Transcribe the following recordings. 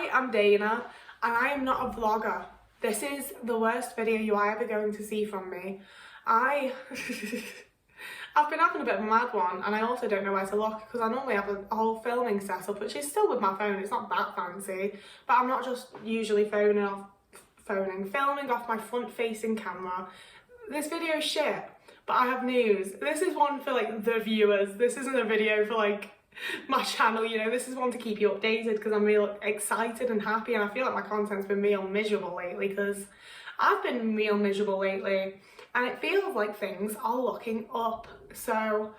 Hi, I'm Dana, and I am not a vlogger. This is the worst video you are ever going to see from me. I've been having a bit of a mad one, and I also don't know where to look because I normally have a whole filming setup, which is still with my phone. It's not that fancy, but I'm not just usually filming off my front-facing camera. This video is shit, but I have news. This is one for like the viewers. This isn't a video for like my channel, you know. This is one to keep you updated because I'm real excited and happy, and I feel like my content's been real miserable lately because I've been real miserable lately, and it feels like things are looking up. So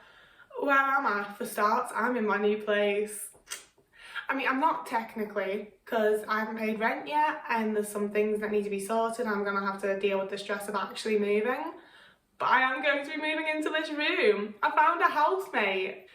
where am I? For starts, I'm in my new place. I mean, I'm not technically, because I haven't paid rent yet and there's some things that need to be sorted. I'm gonna have to deal with the stress of actually moving, but I am going to be moving into this room. I found a housemate.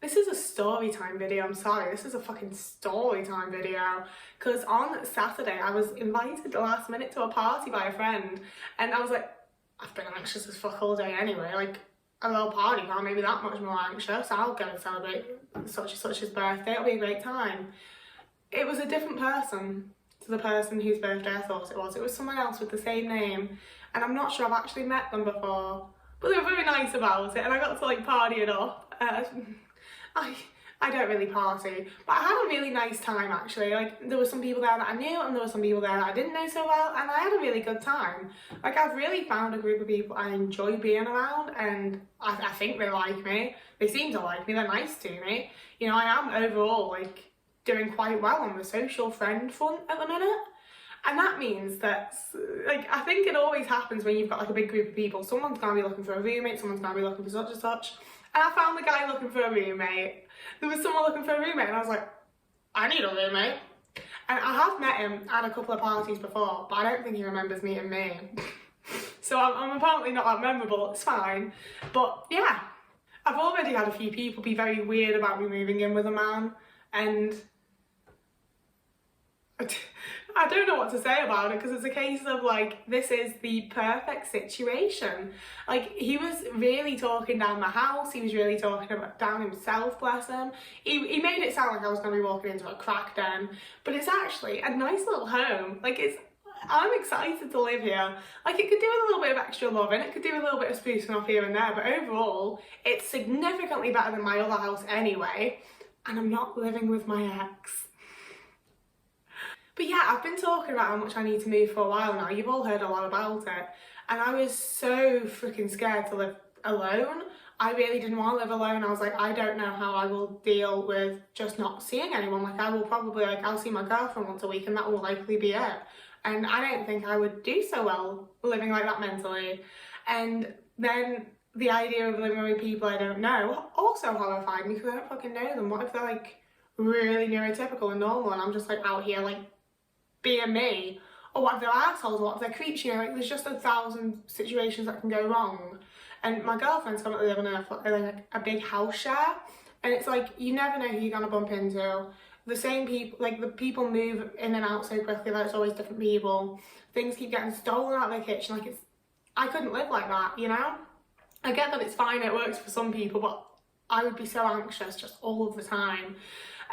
This is a story time video, I'm sorry, this is a fucking story time video, because on Saturday I was invited last minute to a party by a friend, and I was like, I've been anxious as fuck all day anyway, like a little party can't make me that much more anxious. I'll go and celebrate such and such's birthday, it'll be a great time. It was a different person to the person whose birthday I thought it was. It was someone else with the same name, and I'm not sure I've actually met them before, but they were very nice about it, and I got to like party it up. I don't really party, but I had a really nice time actually. Like, there were some people there that I knew and there were some people there that I didn't know so well, and I had a really good time. Like, I've really found a group of people I enjoy being around, and I think they like me. They seem to like me, they're nice to me. You know, I am overall like doing quite well on the social friend front at the minute. And that means that, like, I think it always happens when you've got like a big group of people. Someone's gonna be looking for a roommate, someone's gonna be looking for such and such. And I found the guy looking for a roommate. There was someone looking for a roommate, and I was like, I need a roommate. And I have met him at a couple of parties before, but I don't think he remembers meeting me. So I'm apparently not that memorable, it's fine. But yeah, I've already had a few people be very weird about me moving in with a man, and I don't know what to say about it, because it's a case of like, this is the perfect situation. Like, he was really talking down my house, he was really talking about down himself, bless him. He made it sound like I was going to be walking into a crack den, but it's actually a nice little home. Like, I'm excited to live here. Like, it could do with a little bit of extra loving, it could do with a little bit of sprucing up here and there, but overall, it's significantly better than my other house anyway, and I'm not living with my ex. But yeah, I've been talking about how much I need to move for a while now. You've all heard a lot about it. And I was so freaking scared to live alone. I really didn't want to live alone. I was like, I don't know how I will deal with just not seeing anyone. Like, I will probably, like, I'll see my girlfriend once a week and that will likely be it. And I don't think I would do so well living like that mentally. And then the idea of living with people I don't know also horrified me, because I don't fucking know them. What if they're like really neurotypical and normal and I'm just like out here like being me? Or what if they're assholes, or what if they're creeps, you know, like there's just 1,000 situations that can go wrong. And my girlfriend's currently living in a big house share, and it's like, you never know who you're gonna bump into. The same people, like the people move in and out so quickly that it's always different people. Things keep getting stolen out of the kitchen, like I couldn't live like that, you know? I get that it's fine, it works for some people, but I would be so anxious just all of the time.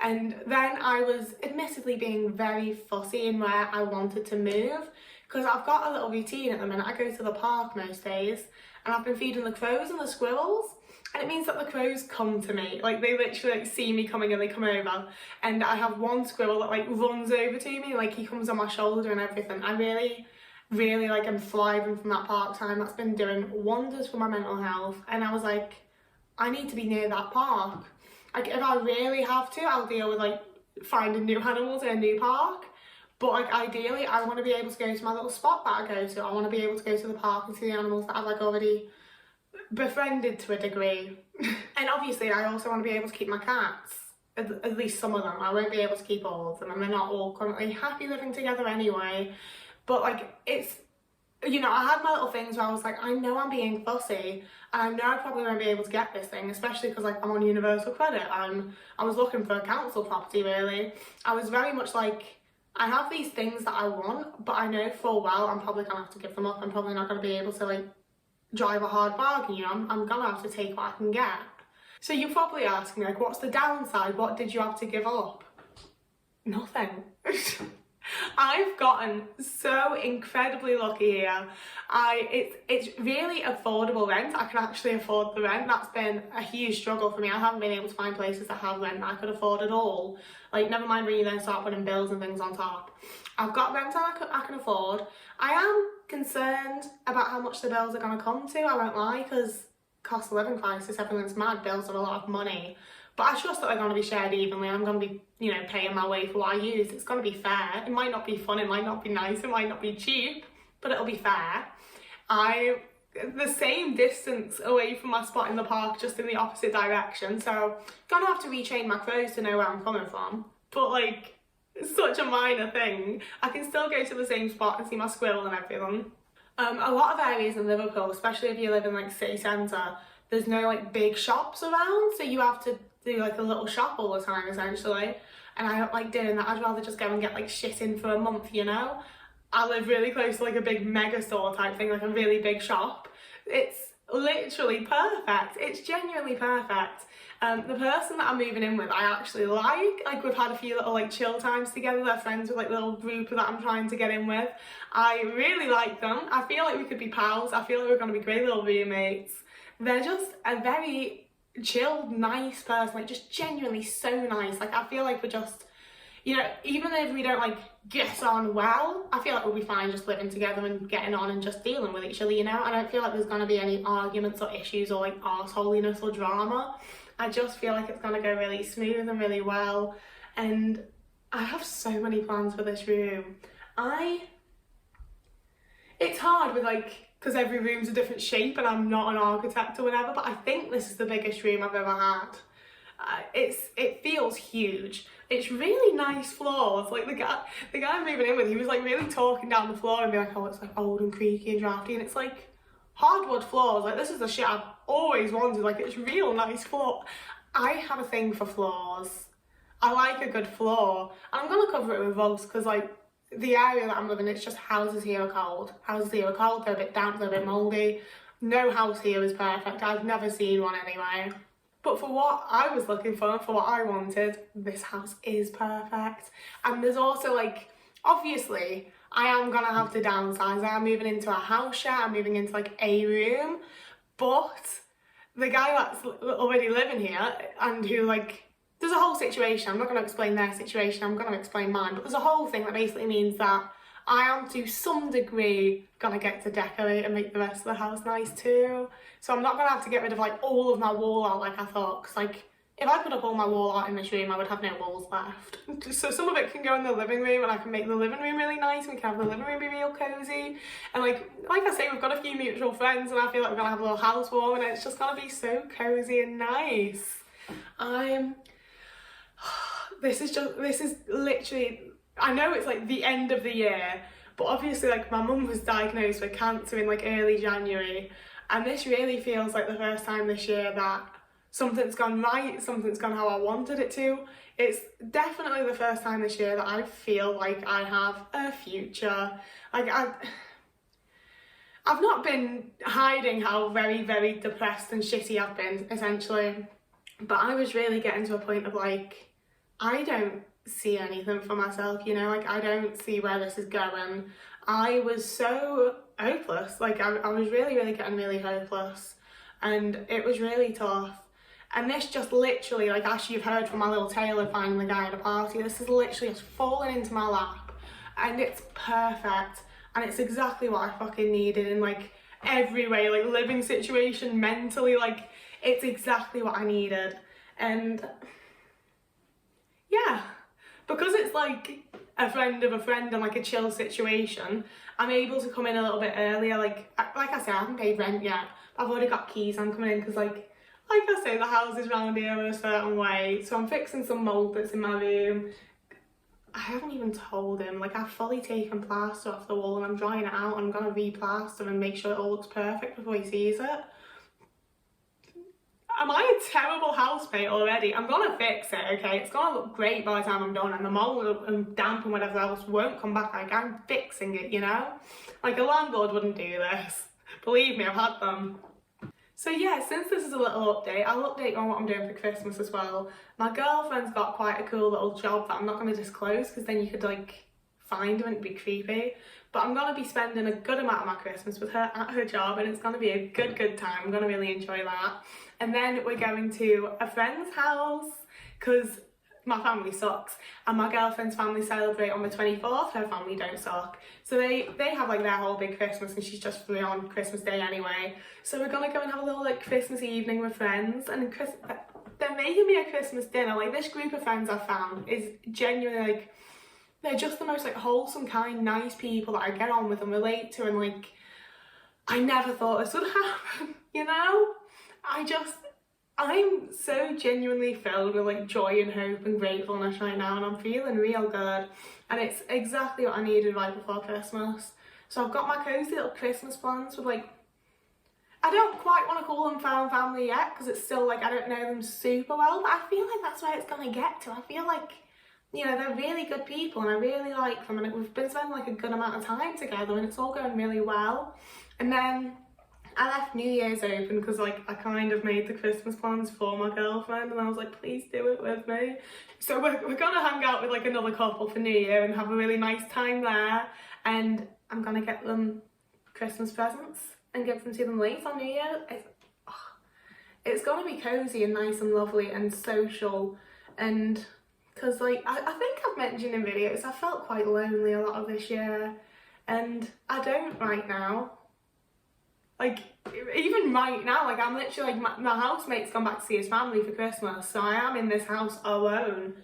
And then I was admittedly being very fussy in where I wanted to move, because I've got a little routine at the minute. I go to the park most days, and I've been feeding the crows and the squirrels, and it means that the crows come to me. Like, they literally like see me coming and they come over, and I have one squirrel that like runs over to me, like he comes on my shoulder and everything. I really like am thriving from that park time. That's been doing wonders for my mental health, and I was like, I need to be near that park. Like, if I really have to, I'll deal with like finding new animals in a new park. But like, ideally, I want to be able to go to my little spot that I go to. I want to be able to go to the park and see the animals that I've like already befriended to a degree. And obviously, I also want to be able to keep my cats, at least some of them. I won't be able to keep all of them, and they're not all currently happy living together anyway. But like, it's, you know, I had my little things where I was like, I know I'm being fussy, and I know I probably won't be able to get this thing, especially because like I'm on universal credit. I was looking for a council property, really. I was very much like, I have these things that I want, but I know full well I'm probably gonna have to give them up. I'm probably not gonna be able to like drive a hard bargain, you know. I'm gonna have to take what I can get. So you're probably asking me, like, what's the downside? What did you have to give up? Nothing. I've gotten so incredibly lucky here. It's really affordable rent. I can actually afford the rent. That's been a huge struggle for me. I haven't been able to find places that have rent that I could afford at all. Like, never mind when you then start putting bills and things on top. I've got rent I can afford. I am concerned about how much the bills are going to come to, I won't lie, because cost of living crisis, everyone's mad, bills are a lot of money. But I trust that they're going to be shared evenly. I'm going to be, you know, paying my way for what I use. It's going to be fair. It might not be fun, it might not be nice, it might not be cheap, but it'll be fair. I'm the same distance away from my spot in the park, just in the opposite direction, so gonna have to retrain my clothes to know where I'm coming from. But like, it's such a minor thing. I can still go to the same spot and see my squirrel and everything. A lot of areas in Liverpool, especially if you live in like city centre, there's no like big shops around, so you have to do like a little shop all the time essentially, and I don't like doing that. I'd rather just go and get like shit in for a month, you know. I live really close to like a big mega store type thing, like a really big shop. It's literally perfect. It's genuinely perfect. The person that I'm moving in with, I actually like we've had a few little like chill times together. They're friends with like the little group that I'm trying to get in with. I really like them. I feel like we could be pals. I feel like we're going to be great little roommates. They're just a very chilled, nice person, like just genuinely so nice. Like I feel like we're just, you know, even if we don't like get on well, I feel like we'll be fine just living together and getting on and just dealing with each other, you know. I don't feel like there's going to be any arguments or issues or like arseholiness or drama. I just feel like it's going to go really smooth and really well, and I have so many plans for this room. It's hard with like, because every room's a different shape and I'm not an architect or whatever, but I think this is the biggest room I've ever had. It feels huge. It's really nice floors. Like the guy I'm moving in with, he was like really talking down the floor and be like, oh, it's like old and creaky and drafty, and it's like hardwood floors. Like this is the shit I've always wanted. Like it's real nice floor. I have a thing for floors. I like a good floor. And I'm gonna cover it with rugs because like the area that I'm living in, it's just houses here are cold. Houses here are cold, they're a bit damp, they're a bit mouldy. No house here is perfect. I've never seen one anyway. But for what I was looking for what I wanted, this house is perfect. And there's also like, obviously, I am gonna have to downsize. I am moving into a house share, I'm moving into like a room. But the guy that's already living here and who like, there's a whole situation. I'm not going to explain their situation, I'm going to explain mine, but there's a whole thing that basically means that I am to some degree going to get to decorate and make the rest of the house nice too. So I'm not going to have to get rid of like all of my wall art like I thought, because like if I put up all my wall art in this room I would have no walls left. So some of it can go in the living room and I can make the living room really nice and we can have the living room be real cosy. And like I say, we've got a few mutual friends and I feel like we're going to have a little housewarming and it's just going to be so cosy and nice. This is literally, I know it's like the end of the year, but obviously like my mum was diagnosed with cancer in like early January, and this really feels like the first time this year that something's gone right, something's gone how I wanted it to. It's definitely the first time this year that I feel like I have a future. Like I've not been hiding how very, very depressed and shitty I've been, essentially, but I was really getting to a point of like, I don't see anything for myself, you know, like I don't see where this is going. I was so hopeless, like I was really, really getting really hopeless, and it was really tough. And this just literally, like as you've heard from my little tale of finding the guy at a party, this is literally just falling into my lap, and it's perfect, and it's exactly what I fucking needed in like every way, like living situation, mentally, like it's exactly what I needed. And yeah, because it's like a friend of a friend and like a chill situation, I'm able to come in a little bit earlier. Like I say, I haven't paid rent yet, but I've already got keys. I'm coming in because like I say, the houses around here are a certain way, so I'm fixing some mould that's in my room. I haven't even told him, like I've fully taken plaster off the wall and I'm drying it out and I'm gonna re-plaster and make sure it all looks perfect before he sees it. Am I a terrible housemate already? I'm gonna fix it, okay? It's gonna look great by the time I'm done, and the mold and damp and whatever else won't come back. Like, I'm fixing it, you know? Like, a landlord wouldn't do this. Believe me, I've had them. So yeah, since this is a little update, I'll update on what I'm doing for Christmas as well. My girlfriend's got quite a cool little job that I'm not going to disclose because then you could like find her and it'd be creepy. But I'm going to be spending a good amount of my Christmas with her at her job, and it's going to be a good time. I'm going to really enjoy that. And then we're going to a friend's house because my family sucks, and my girlfriend's family celebrate on the 24th, her family don't suck. So they have like their whole big Christmas, and she's just free on Christmas Day anyway. So we're gonna go and have a little like Christmas evening with friends, and they're making me a Christmas dinner. Like, this group of friends I've found is genuinely like, they're just the most like wholesome, kind, nice people that I get on with and relate to, and like, I never thought this would happen, you know? I'm so genuinely filled with like joy and hope and gratefulness right now, and I'm feeling real good, and it's exactly what I needed right before Christmas. So I've got my cozy little Christmas plans with like, I don't quite want to call them found family yet because it's still like I don't know them super well, but I feel like that's where it's going to get to. I feel like, you know, they're really good people and I really like them, and we've been spending like a good amount of time together and it's all going really well. And then I left New Year's open because like I kind of made the Christmas plans for my girlfriend, and I was like, please do it with me. So we're gonna hang out with like another couple for New Year and have a really nice time there, and I'm gonna get them Christmas presents and give them to them late on New Year. It's gonna be cozy and nice and lovely and social, and because like I think I've mentioned in videos I felt quite lonely a lot of this year, and I don't right now. Like, even right now, like I'm literally like, my housemate's gone back to see his family for Christmas, so I am in this house alone.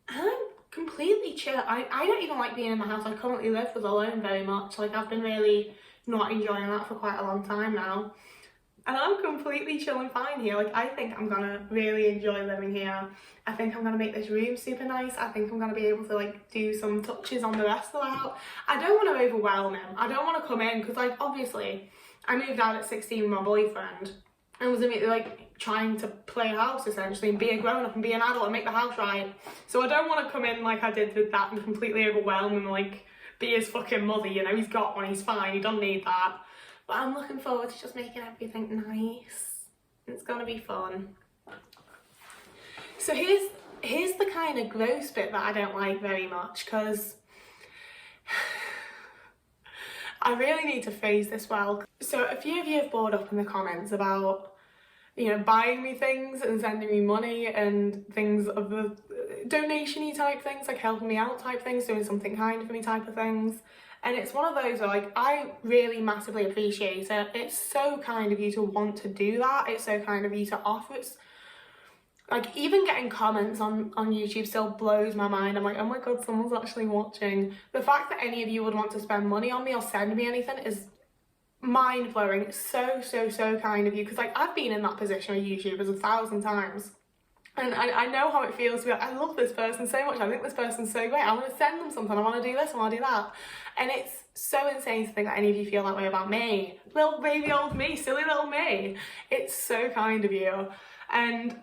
And I'm completely chill. I don't even like being in the house I currently live with alone very much. Like, I've been really not enjoying that for quite a long time now. And I'm completely chill and fine here. Like, I think I'm gonna really enjoy living here. I think I'm gonna make this room super nice. I think I'm gonna be able to like do some touches on the rest of the house. I don't want to overwhelm him. I don't want to come in because like obviously I moved out at 16 with my boyfriend and was immediately like trying to play house essentially and be a grown up and be an adult and make the house right. So I don't want to come in like I did with that and completely overwhelm him and like be his fucking mother, you know, he's got one, he's fine, he doesn't need that. But I'm looking forward to just making everything nice. It's gonna be fun. So here's the kind of gross bit that I don't like very much, because I really need to phrase this well. So a few of you have brought up in the comments about, you know, buying me things and sending me money and things of the donation-y type things, like helping me out type things, doing something kind for me type of things. And it's one of those where like I really massively appreciate it. It's so kind of you to want to do that. It's so kind of you to offer. It's like even getting comments on YouTube still blows my mind. I'm like, oh my god, someone's actually watching. The fact that any of you would want to spend money on me or send me anything is mind-blowing. It's so kind of you, because like I've been in that position with YouTubers 1,000 times. And I know how it feels to be like, I love this person so much, I think this person's so great, I want to send them something, I want to do this, I want to do that. And it's so insane to think that any of you feel that way about me. Little baby old me, silly little me. It's so kind of you. And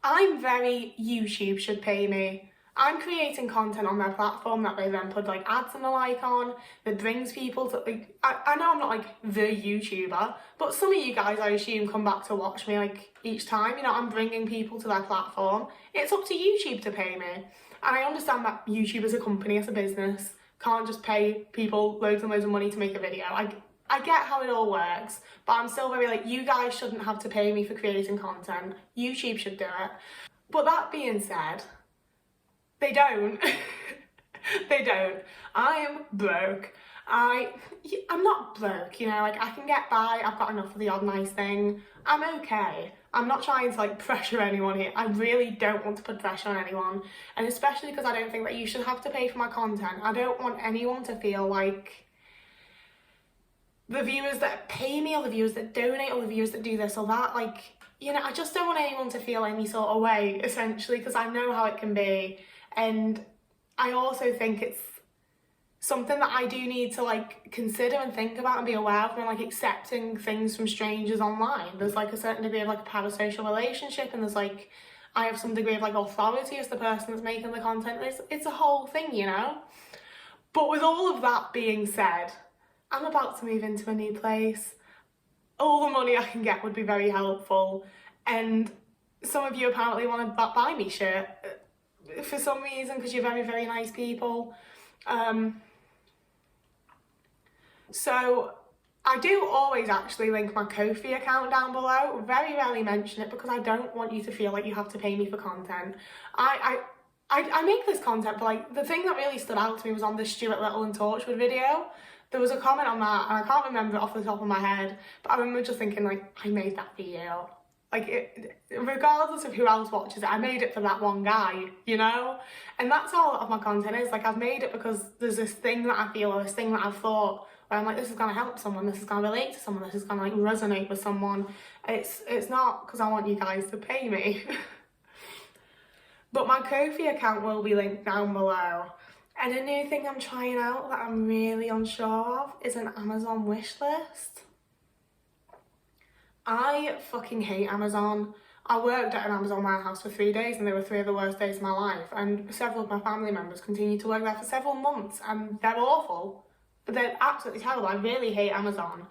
I'm very YouTube should pay me. I'm creating content on their platform that they then put like ads and the like on, that brings people to like, I know I'm not like the YouTuber, but some of you guys I assume come back to watch me like each time, you know, I'm bringing people to their platform. It's up to YouTube to pay me. And I understand that YouTube as a company, as a business, can't just pay people loads and loads of money to make a video. I get how it all works, but I'm still very like, you guys shouldn't have to pay me for creating content. YouTube should do it. But that being said, they don't. They don't. I am broke. I'm not broke, you know, like I can get by, I've got enough of the odd nice thing. I'm okay. I'm not trying to like pressure anyone here. I really don't want to put pressure on anyone. And especially because I don't think that you should have to pay for my content. I don't want anyone to feel like the viewers that pay me or the viewers that donate or the viewers that do this or that, like, you know, I just don't want anyone to feel any sort of way, essentially, because I know how it can be. And I also think it's something that I do need to like consider and think about and be aware of when like accepting things from strangers online. There's like a certain degree of like a parasocial relationship, and there's like, I have some degree of like authority as the person that's making the content. It's a whole thing, you know? But with all of that being said, I'm about to move into a new place. all the money I can get would be very helpful. And some of you apparently want to buy me shit for some reason, because you're very, very nice people. So I do always actually link my Ko-fi account down below. Very rarely mention it because I don't want you to feel like you have to pay me for content. I make this content, but like the thing that really stood out to me was on the Stuart Little and Torchwood video. There was a comment on that, and I can't remember it off the top of my head, but I remember just thinking like, I made that video. Like, regardless of who else watches it, I made it for that one guy, you know? And that's all of my content is. Like, I've made it because there's this thing that I feel, or this thing that I've thought, where I'm like, this is gonna help someone, this is gonna relate to someone, this is gonna like resonate with someone. It's not because I want you guys to pay me. But my Ko-fi account will be linked down below. And a new thing I'm trying out that I'm really unsure of is an Amazon wish list. I fucking hate Amazon. I worked at an Amazon warehouse for 3 days and they were 3 of the worst days of my life, and several of my family members continue to work there for several months and they're awful. They're absolutely terrible. I really hate Amazon.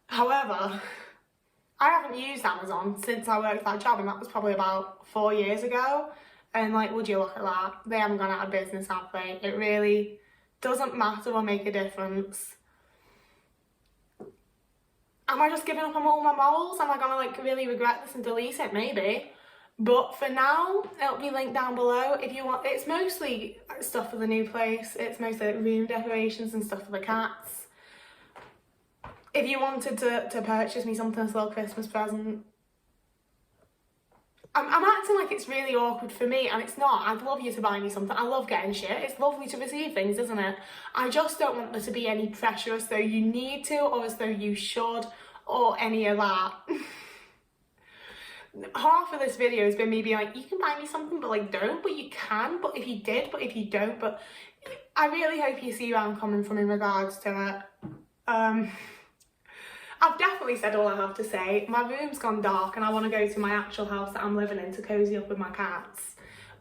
However, I haven't used Amazon since I worked that job, and that was probably about 4 years ago. And like, would you look at that? They haven't gone out of business, have they? It really doesn't matter or make a difference. Am I just giving up on all my morals? Am I gonna like really regret this and delete it? Maybe. But for now, it'll be linked down below if you want. It's mostly stuff for the new place. It's mostly like room decorations and stuff for the cats. If you wanted to purchase me something as a little Christmas present, I'm acting like it's really awkward for me, and it's not. I'd love you to buy me something. I love getting shit. It's lovely to receive things, isn't it? I just don't want there to be any pressure as though you need to, or as though you should, or any of that. Half of this video has been me being like, you can buy me something, but like don't, but you can, but if you did, but if you don't, but I really hope you see where I'm coming from in regards to it. I've definitely said all I have to say. My room's gone dark and I want to go to my actual house that I'm living in to cozy up with my cats.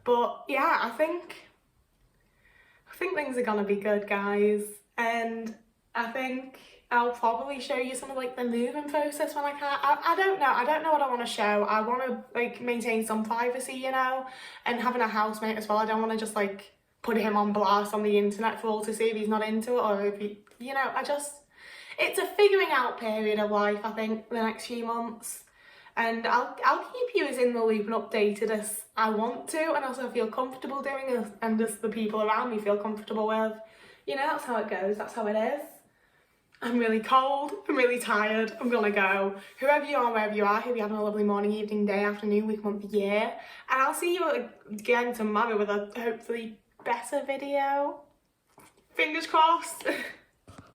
But yeah, I think things are gonna be good, guys. And I think I'll probably show you some of like the moving process when I can. I don't know what I want to show. I want to like maintain some privacy, you know, and having a housemate as well. I don't want to just like put him on blast on the internet for all to see if he's not into it, or if he, you know, it's a figuring out period of life, I think, the next few months. And I'll keep you as in the loop and updated as I want to, and also feel comfortable doing, and as the people around me feel comfortable with. You know, that's how it goes, that's how it is. I'm really cold, I'm really tired, I'm gonna go. Whoever you are, wherever you are, hope you're having a lovely morning, evening, day, afternoon, week, month, year. And I'll see you again tomorrow with a hopefully better video. Fingers crossed.